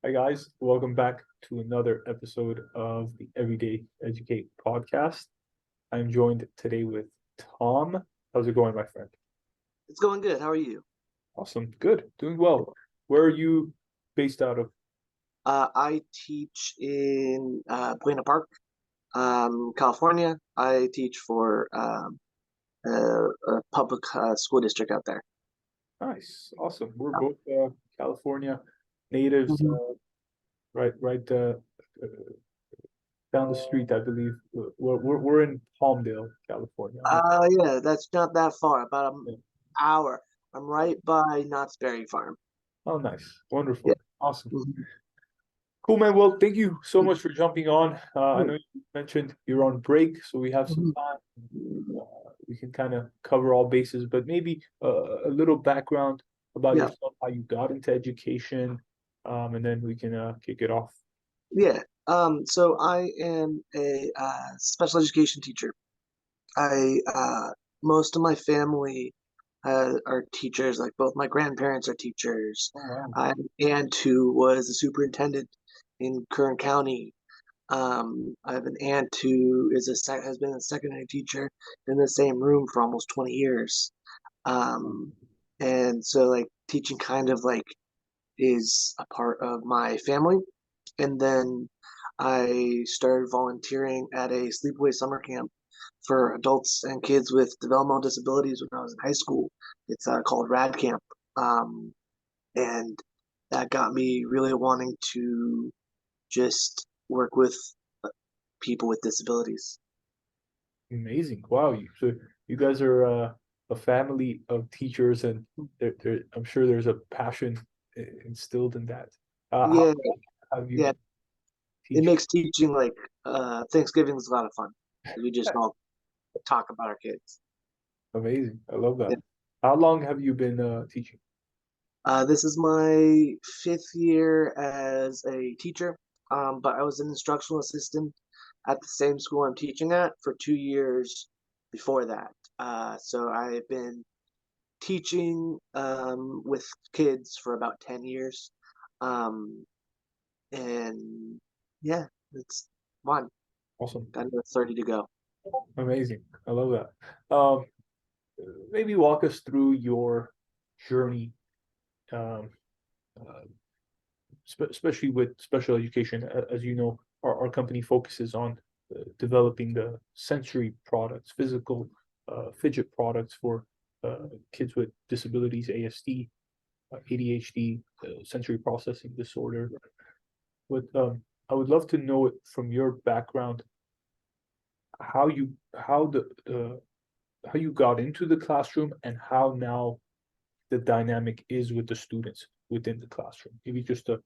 Hi guys, welcome back to another episode of the Everyday Educate podcast. I'm joined today with Tom. How's it going, my friend? It's going good. How are you? Awesome, good, doing well. Where are you based out of? I teach in Buena Park, California. I teach for a public school district out there. Nice, awesome. We're both California natives, Mhm. right uh, down the street, I believe. We're in Palmdale, California. Yeah, that's not that far, about an Yeah. hour. I'm right by Knott's Berry Farm. Oh, nice, Yeah. wonderful, awesome. Mhm. Cool, man. Well, thank you so much for jumping on. I Yeah. know you mentioned you're on break, so we have some Mhm. time. We can kind of cover all bases, but maybe a little background about Yeah. yourself, how you got into education, and then we can kick it off. Yeah. So I am a special education teacher. I Most of my family are teachers. Like both my grandparents are teachers. Oh, wow. I have an aunt who was a superintendent in Kern County. I have an aunt who has been a secondary teacher in the same room for almost 20 years. Um, and so like teaching kind of like is a part of my family. And then I started volunteering at a sleepaway summer camp for adults and kids with developmental disabilities when I was in high school. It's called Rad Camp. Um, and that got me really wanting to just work with people with disabilities. Amazing. Wow. So you guys are a family of teachers, and I'm sure there's a passion instilled in that. How Yeah, have you yeah. been It teaching? makes teaching like Thanksgiving is a lot of fun. We just all talk about our kids. Amazing. I love Yeah. that. How long have you been teaching? This is my fifth year as a teacher, but I was an instructional assistant at the same school I'm teaching at for 2 years before that. So I've been teaching with kids for about 10 years. Um, and yeah, it's fun. Awesome. Got another 30 to go. Amazing. I love that. Maybe walk us through your journey, um, uh, especially with special education. As you know, our company focuses on developing the sensory products, physical fidget products for kids with disabilities, ASD, ADHD, sensory processing disorder. But I would love to know it from your background, how the how you got into the classroom and how now the dynamic is with the students within the classroom. Maybe just a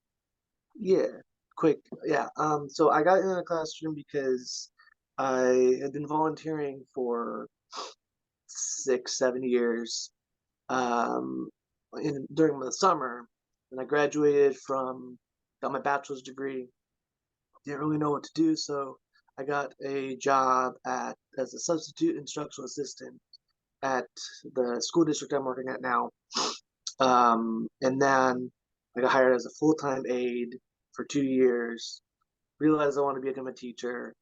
Yeah, quick. Yeah. So I got in the classroom because I had been volunteering for 6, 7 years during the summer. And I graduated got my bachelor's degree. Didn't really know what to do, so I got a job as a substitute instructional assistant at the school district I'm working at now. And then I got hired as a full-time aide for 2 years. Realized I wanted to become a teacher.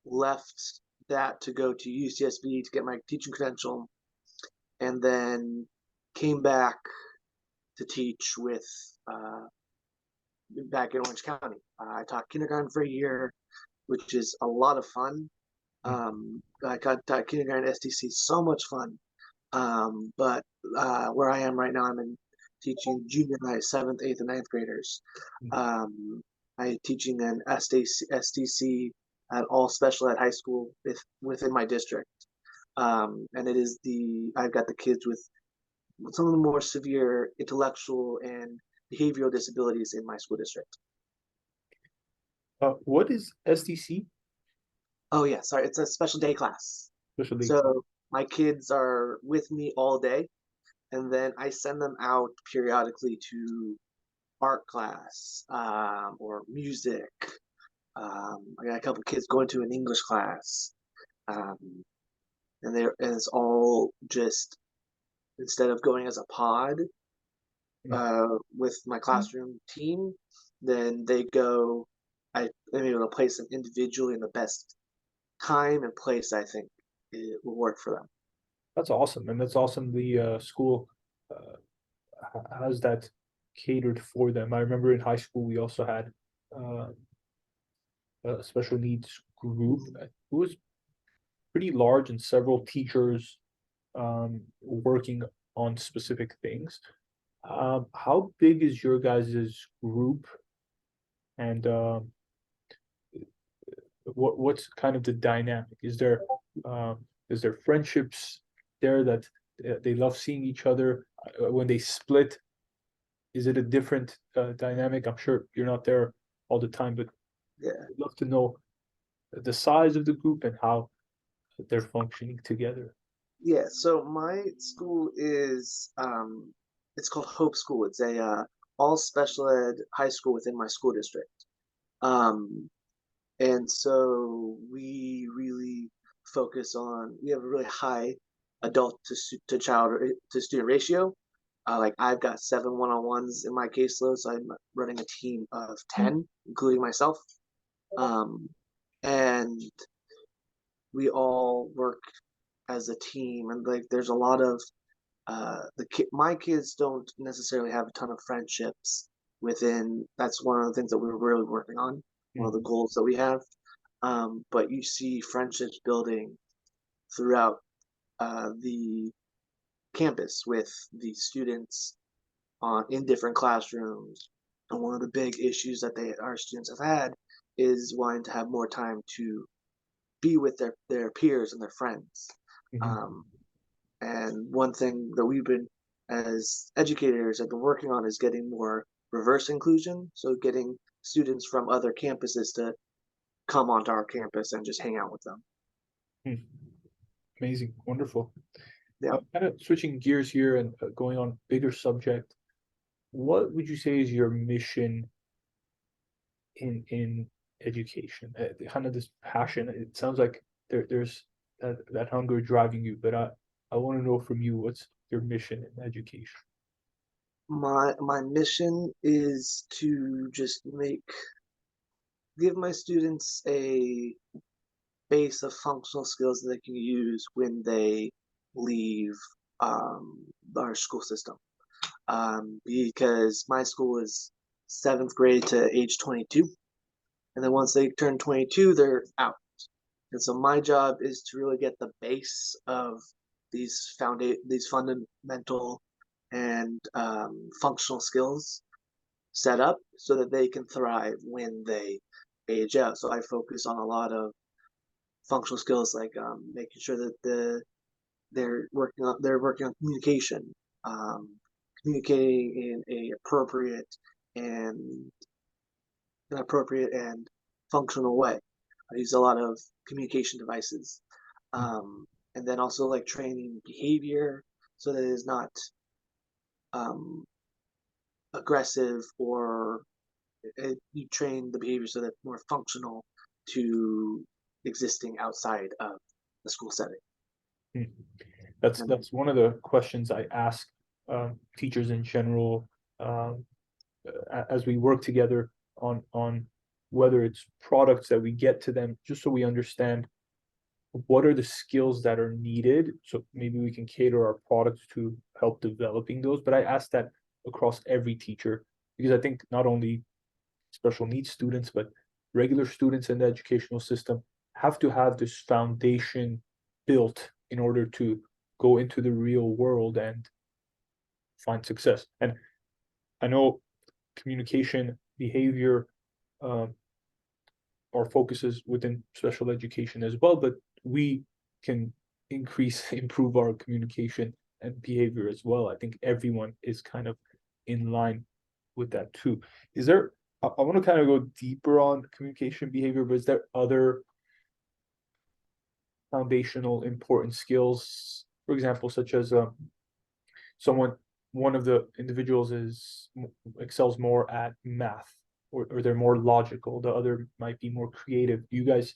Left that to go to UCSB to get my teaching credential, and then came back to teach with uh, back in Orange County. I taught kindergarten for a year, which is a lot of fun. I got taught kindergarten STC, so much fun. But where I am right now, I'm in teaching junior high, seventh, eighth, and ninth graders. Um, I teaching an STC at all special ed high school within my district. And I've got the kids with some of the more severe intellectual and behavioral disabilities in my school district. what is STC? Oh yeah, sorry, it's a special day class. Special day class. So my kids are with me all day, and then I send them out periodically to art class or music. I got a couple kids going to an English class, um, and it's all just instead of going as a pod with my classroom team. then they go. I'm able to place them individually in the best time and place I think it will work for them. That's awesome, and that's awesome. The school uh, has that catered for them. I remember in high school we also had uh, a special needs group. It was pretty large, and several teachers working on specific things. How big is your guys' group, and what's kind of the dynamic? Is there friendships there that they love seeing each other? When they split, is it a different dynamic? I'm sure you're not there all the time, but Yeah. I'd love to know the size of the group and how they're functioning together. Yeah, so my school is it's called Hope School. It's a all special ed high school within my school district. Um, and so we have a really high adult to child to student ratio. Like I've got 7 one-on-ones in my caseload, so I'm running a team of 10, including myself. Um, and we all work as a team, and like there's a lot of my kids don't necessarily have a ton of friendships within. That's one of the things that we're really working on. One of the Mhm. goals that we have. But you see friendships building throughout the campus with the students in different classrooms. And one of the big issues that our students have had is wanting to have more time to be with their peers and their friends. Mhm. Um, And one thing that we've been, as educators, have been working on is getting more reverse inclusion. So getting students from other campuses to come onto our campus and just hang out with them. Hmm. Amazing, wonderful. Yeah. Kind of switching gears here and going on bigger subject. What would you say is your mission in education? Kind of this passion. It sounds like there's that hunger driving you, but I want to know from you, what's your mission in education? My mission is to just give my students a base of functional skills that they can use when they leave our school system. Because my school is seventh grade to age 22, and then once they turn 22, they're out. And so my job is to really get the base of these fundamental and functional skills set up so that they can thrive when they age out. So I focus on a lot of functional skills like making sure that they're working on communication, um, communicating in a and appropriate and functional way. I use a lot of communication devices, and then also like training behavior so that it is not um, aggressive or you train the behavior so that it's more functional to existing outside of the school setting. Hmm. That's And that's one of the questions I ask teachers in general, as we work together on whether it's products that we get to them, just so we understand what are the skills that are needed. So maybe we can cater our products to help developing those. But I ask that across every teacher, because I think not only special needs students, but regular students in the educational system have to have this foundation built in order to go into the real world and find success. And I know communication, behavior, um, our focuses within special education as well, but we can improve our communication and behavior as well. I think everyone is kind of in line with that too. Is there, I want to kind of go deeper on communication behavior, but is there other foundational important skills, for example, such as someone, one of the individuals excels more at math, or they're more logical, the other might be more creative. Do you guys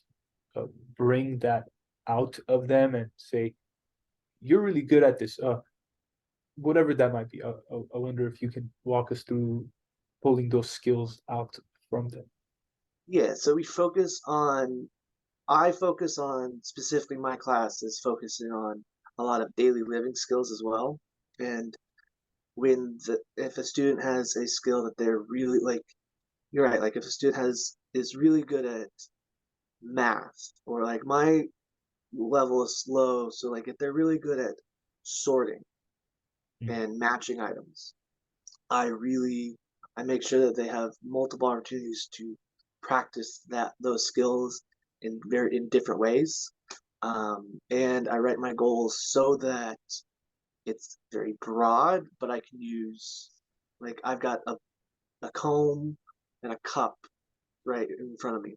uh, bring that out of them and say, you're really good at this, whatever that might be? I wonder if you can walk us through pulling those skills out from them? Yeah, so I focus on specifically my class is focusing on a lot of daily living skills as well. And if a student has a skill that they're really like, you're right, like if a student is really good at math, or like my level is low, so like if they're really good at sorting Mm, and matching items, I really I make sure that they have multiple opportunities to practice those skills in different ways. And I write my goals so that it's very broad, but I can use like I've got a comb and a cup right in front of me.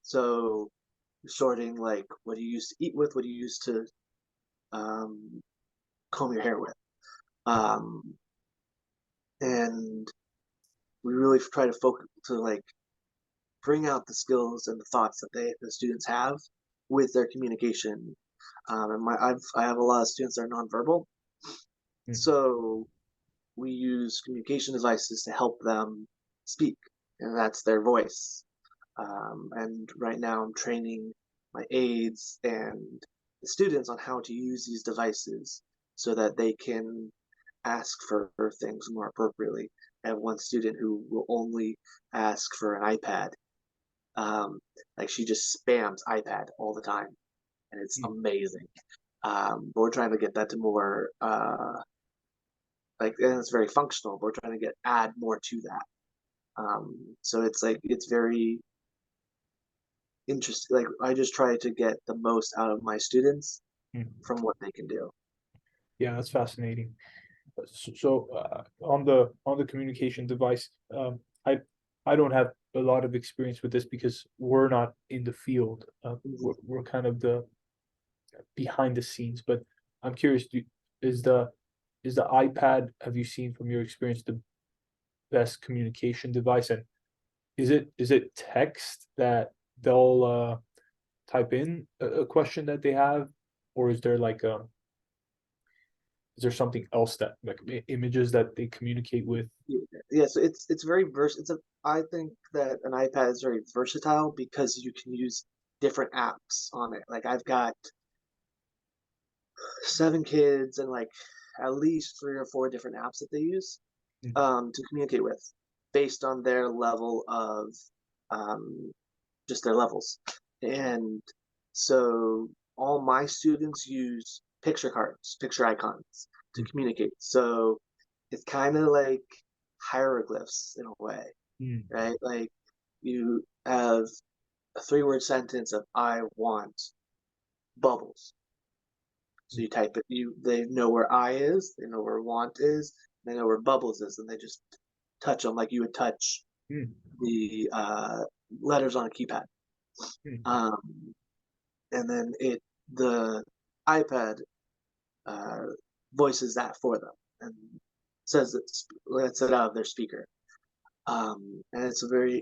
So sorting like what do you used to eat with, what do you used to um, comb your hair with, um, and we really try to focus to like bring out the skills and the thoughts that the students have with their communication. And I have a lot of students that are nonverbal, mm, so we use communication devices to help them speak, and that's their voice. And right now, I'm training my aides and the students on how to use these devices so that they can ask for things more appropriately. I have one student who will only ask for an iPad. Um, like she just spams iPad all the time, and it's mm. amazing. But we're trying to get that to more like, and it's very functional. But we're trying to add more to that. So it's like it's very interesting. Like I just try to get the most out of my students Mm. from what they can do. Yeah, that's fascinating. So on the communication device, I don't have a lot of experience with this because we're not in the field. We're kind of the behind the scenes. But I'm curious, is the is the iPad, have you seen from your experience, the best communication device? And is it text that they'll type in a question that they have, or is there like is there something else that like images that they communicate with? Yeah, so it's very vers. It's a I think that an iPad is very versatile because you can use different apps on it. Like I've got 7 kids and like at least 3 or 4 different apps that they use Mm, to communicate with based on their level of um, just their levels. And so all my students use picture cards, picture icons to mm, communicate. So it's kind of like hieroglyphs in a way, mm, right? Like you have a 3 word sentence of I want bubbles. So mm, you type it, they know where I is, they know where want is, they know where bubbles is, and they just touch them like you would touch mm, the letters on a keypad. mm. Um, and then the iPad uh, voices that for them and says it lets it out of their speaker. And it's a very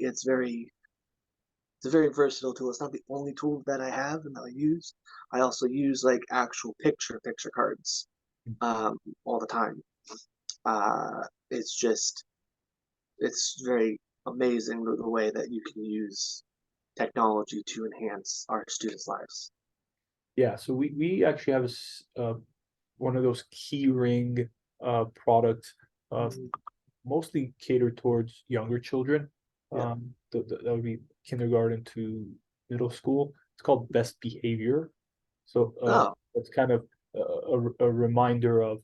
versatile tool. It's not the only tool that I have and that I use. I also use like actual picture cards all the time. It's just it's very amazing the way that you can use technology to enhance our students' lives. Yeah, so we actually have one of those key ring products, uh Mhm. mostly catered towards younger children. Yeah. That would be kindergarten to middle school. It's called Best Behavior. So Oh, it's kind of a reminder of,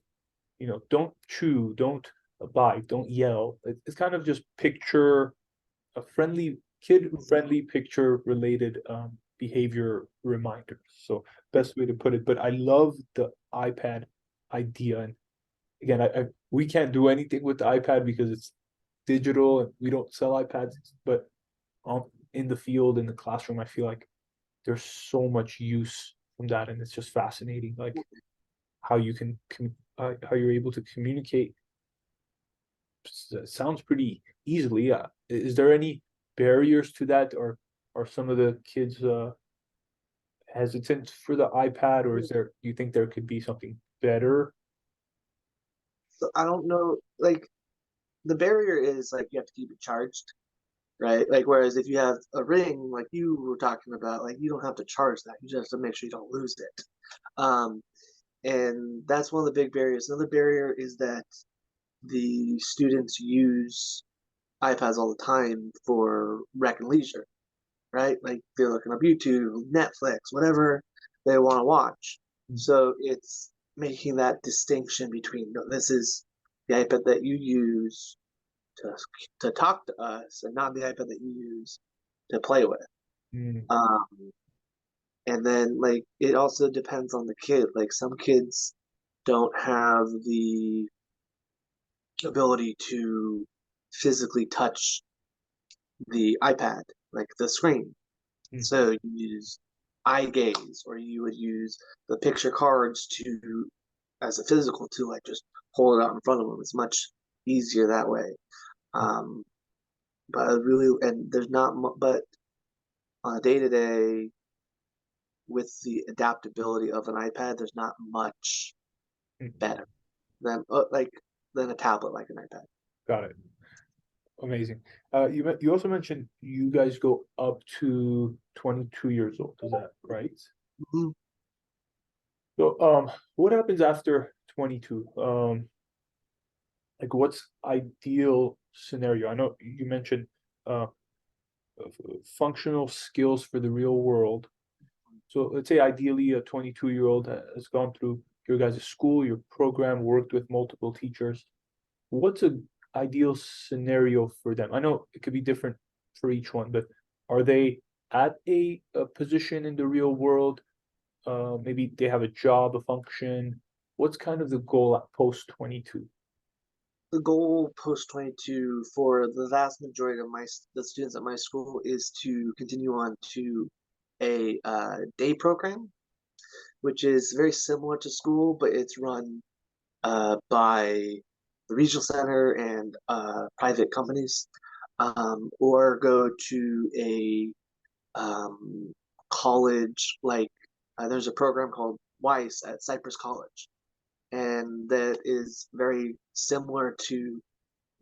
don't chew, don't bite, don't yell. It's kind of just picture a friendly kid friendly picture related behavior reminders. So best way to put it. But I love the iPad idea. And again, we can't do anything with the iPad because it's digital and we don't sell iPads. But in the field, in the classroom, I feel like there's so much use from that, and it's just fascinating, like how you can how you're able to communicate. Sounds pretty easily. Is there any barriers to that, or are some of the kids hesitant for the iPad, or is there? Do you think there could be something better? so I don't know. Like the barrier is like you have to keep it charged, right? Like whereas if you have a ring, like you were talking about, like you don't have to charge that. You just have to make sure you don't lose it. Um, and that's one of the big barriers. Another barrier is that the students use iPads all the time for rec and leisure, right? Like they're looking up YouTube, Netflix, whatever they want to watch. So it's making that distinction between no, this is the iPad that you use to to talk to us, and not the iPad that you use to play with. Mm, Um, and then like it also depends on the kid. Like some kids don't have the ability to physically touch the iPad, like the screen. mm, So you use eye gaze, or you would use the picture cards to as a physical to like just hold it out in front of them. It's much easier that way. mm, Um, but really, and there's not, but on a day to day with the adaptability of an iPad, there's not much mm. better than than a tablet like an iPad. Got it. Amazing. You also mentioned you guys go up to 22 years old. Is that right? Mhm. So, what happens after 22? Like what's ideal scenario? I know you mentioned uh functional skills for the real world. So let's say ideally a 22-year-old has gone through your guys' school, your program, worked with multiple teachers. What's a ideal scenario for them? I know it could be different for each one, but are they at a position in the real world? Maybe they have a job, a function. What's kind of the goal at post 22? The goal post 22 for the vast majority of the students at my school is to continue on to a day program, which is very similar to school, but it's run by the regional center and private companies, or go to a college like there's a program called Weiss at Cypress College, and that is very similar to,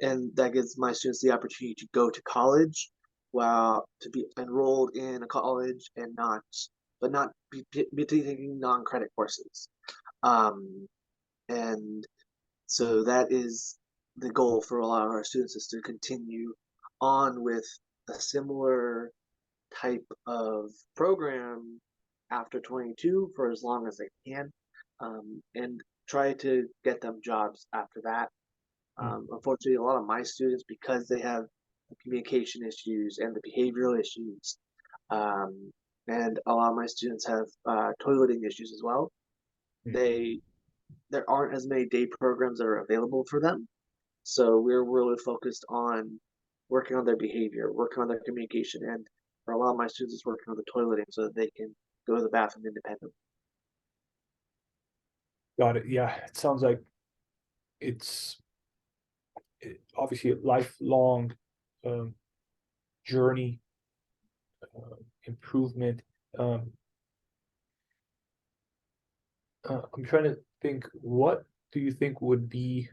and that gives my students the opportunity to go to college while to be enrolled in a college and not, but not be taking non-credit courses. Um, and so that is the goal for a lot of our students, is to continue on with a similar type of program after 22 for as long as they can, and try to get them jobs after that. Mm, Unfortunately, a lot of my students, because they have the communication issues and the behavioral issues, um, and a lot of my students have toileting issues as well. mm. They There aren't as many day programs that are available for them, so we're really focused on working on their behavior, working on their communication, and for a lot of my students, it's working on the toileting so that they can go to the bathroom independently. Got it. Yeah, it sounds like it's obviously a lifelong um, journey, improvement. Um, I'm trying to think, what do you think would be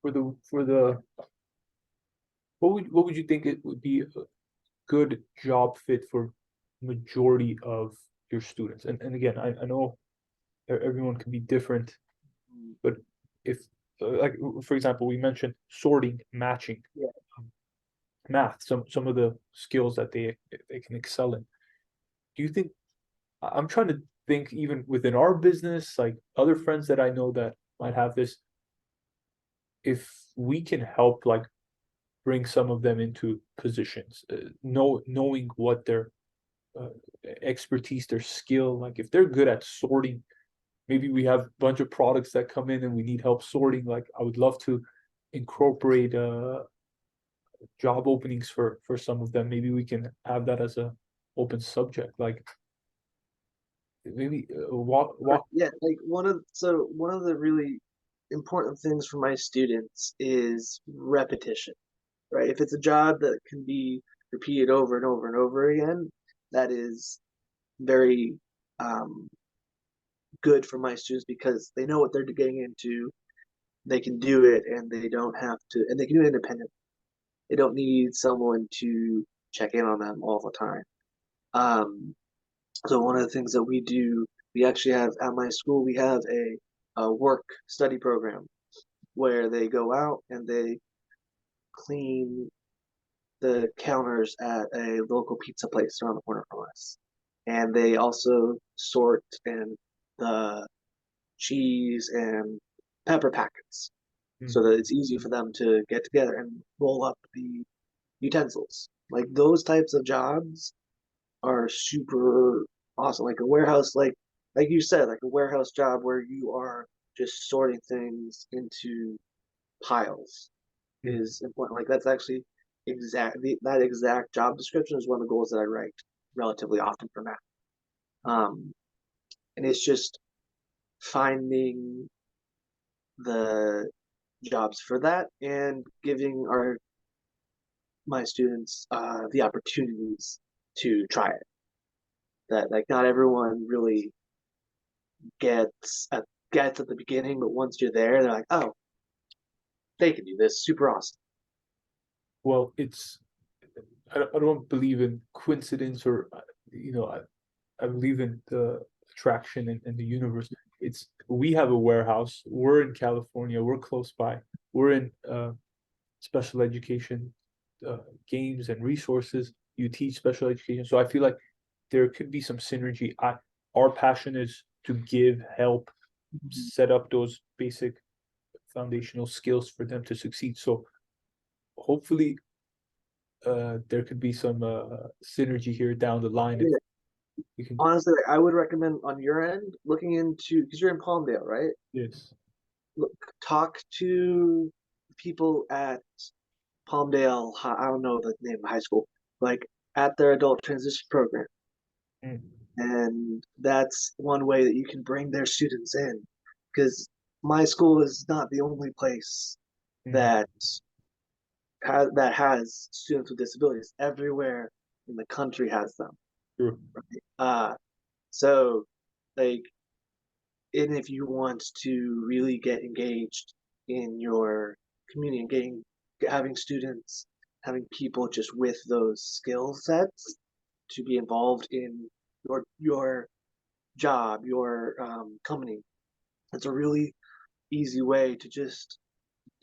for the what would you think it would be a good job fit for majority of your students? And again, I know everyone can be different, but if like for example, we mentioned sorting, matching, Yeah. um, math, some of the skills that they can excel in. Do you think I'm trying to think even within our business, like other friends that I know that might have this, if we can help like bring some of them into positions, knowing what their uh, expertise, their skill, like if they're good at sorting, maybe we have a bunch of products that come in and we need help sorting. Like I would love to incorporate job openings for some of them. Maybe we can have that as a open subject. Like maybe walk. Yeah, like one of the really important things for my students is repetition, right? If it's a job that can be repeated over and over and over again, that is very um, good for my students because they know what they're getting into. they can do it and they don't have to, and they can do it independently. They don't need someone to check in on them all the time. Um, so one of the things that we do, we actually have at my school, we have a work study program where they go out and they clean the counters at a local pizza place around the corner from us. And they also sort and the cheese and pepper packets so Mm. that it's easy for them to get together and roll up the utensils. Like those types of jobs are super awesome. Like a warehouse, like you said, like a warehouse job where you are just sorting things into piles Mm. is important. Like that's actually that exact job description is one of the goals that I write relatively often for math. Um, and it's just finding the jobs for that and giving our my students the opportunities to try it. That like not everyone really gets at gets at the beginning, but once you're there, they're like, oh, they can do this, super awesome. Well, I don't believe in coincidence or I believe in the attraction and the universe. It's we have a warehouse. We're in California. We're close by. We're in special education games and resources. You teach special education, so I feel like there could be some synergy. Our passion is to give help, set up those basic foundational skills for them to succeed. So hopefully, there could be some synergy here down the line if Yeah, we can. honestly, like, I would recommend on your end looking into because you're in Palmdale, right? Yes. Look, talk to people at Palmdale. I don't know the name of the high school, like at their adult transition program, Mm, and that's one way that you can bring their students in, because my school is not the only place mm, that has students with disabilities. Everywhere in the country has them. true. Uh, so like, and if you want to really get engaged in your community and having students, having people just with those skill sets to be involved in your job, your company, it's a really easy way to just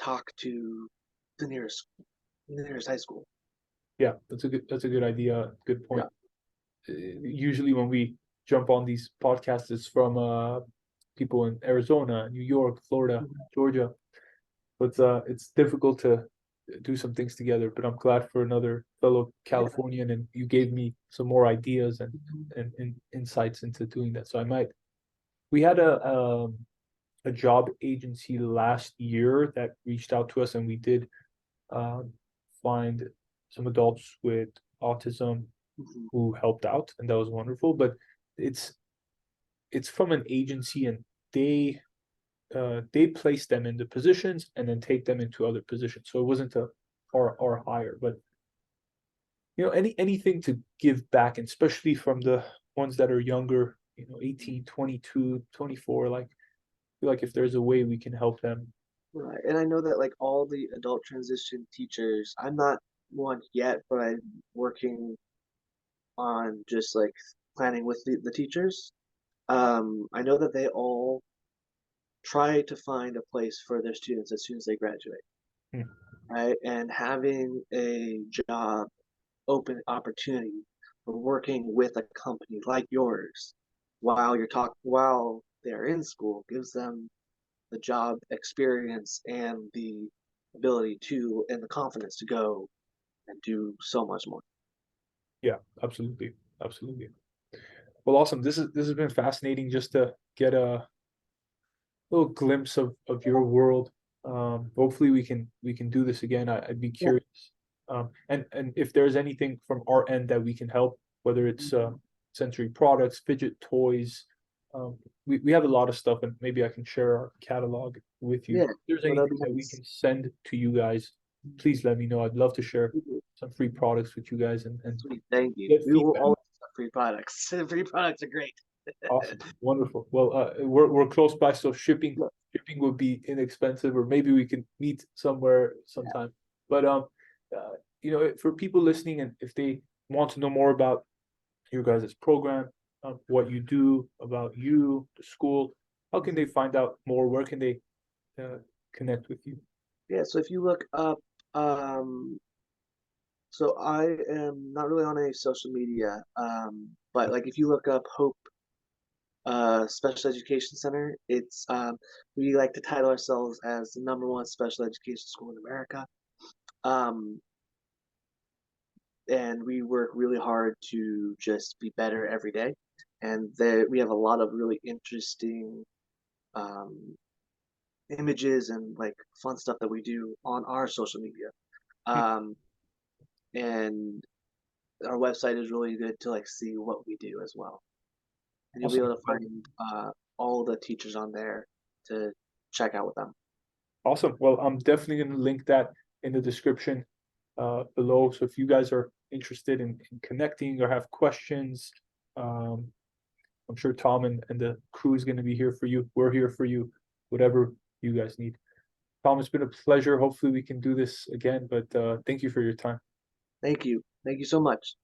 talk to the nearest high school. Yeah, that's a good idea. Good Yeah. point. Usually when we jump on these podcasts, it's from people in Arizona, New York, Florida, Georgia. But it's difficult to do some things together. But I'm glad for another fellow Yeah. Californian, and you gave me some more ideas and insights into doing that. So I might. We had a job agency last year that reached out to us, and we did um, find some adults with autism Mhm. who helped out, and that was wonderful. But it's it's from an agency, and they they place them in the positions and then take them into other positions. So it wasn't a or hire, but anything to give back, and especially from the ones that are younger, 18, 22, 24. Like I feel like if there's a way we can help them. Right. And I know that like all the adult transition teachers, I'm not one yet, but I'm working on just like planning with the teachers. I know that they all try to find a place for their students as soon as they graduate, Hmm. right? And having a job open opportunity for working with a company like yours while they're in school gives them the job experience and the ability to and the confidence to go and do so much more. Yeah, absolutely, absolutely. Well, awesome. This has been fascinating just to get a little glimpse of your world. Hopefully we can do this again. I'd be Yeah. curious. And if there's anything from our end that we can help, whether it's sensory products, fidget toys, we have a lot of stuff, and maybe I can share our catalog with you. Yeah. If there's So that'd anything be that we nice. can send to you guys, please let me know. I'd love to share some free products with you guys and Sweet. Thank you. get We will feedback. always have free products. Free products are great. Awesome, wonderful. Well, we're close by, so shipping shipping would be inexpensive, or maybe we can meet somewhere sometime. But for people listening, and if they want to know more about your guys' program, what you do, about you, the school, how can they find out more? Where can they uh, connect with you? Yeah, so if you look up, um, so I am not really on any social media, but like if you look up Hope Special Education Center, we like to title ourselves as the #1 special education school in America. Um, and we work really hard to just be better every day. And we have a lot of really interesting um, images and like fun stuff that we do on our social media. Um, and our website is really good to like see what we do as well. And you'll be Awesome. able to find all the teachers on there to check out with them. Awesome. Well, I'm definitely going to link that in the description below. So if you guys are interested in connecting or have questions, um, I'm sure Tom and the crew is going to be here for you. We're here for you, whatever you guys need. Tom, it's been a pleasure. Hopefully we can do this again, but thank you for your time. Thank you. Thank you so much.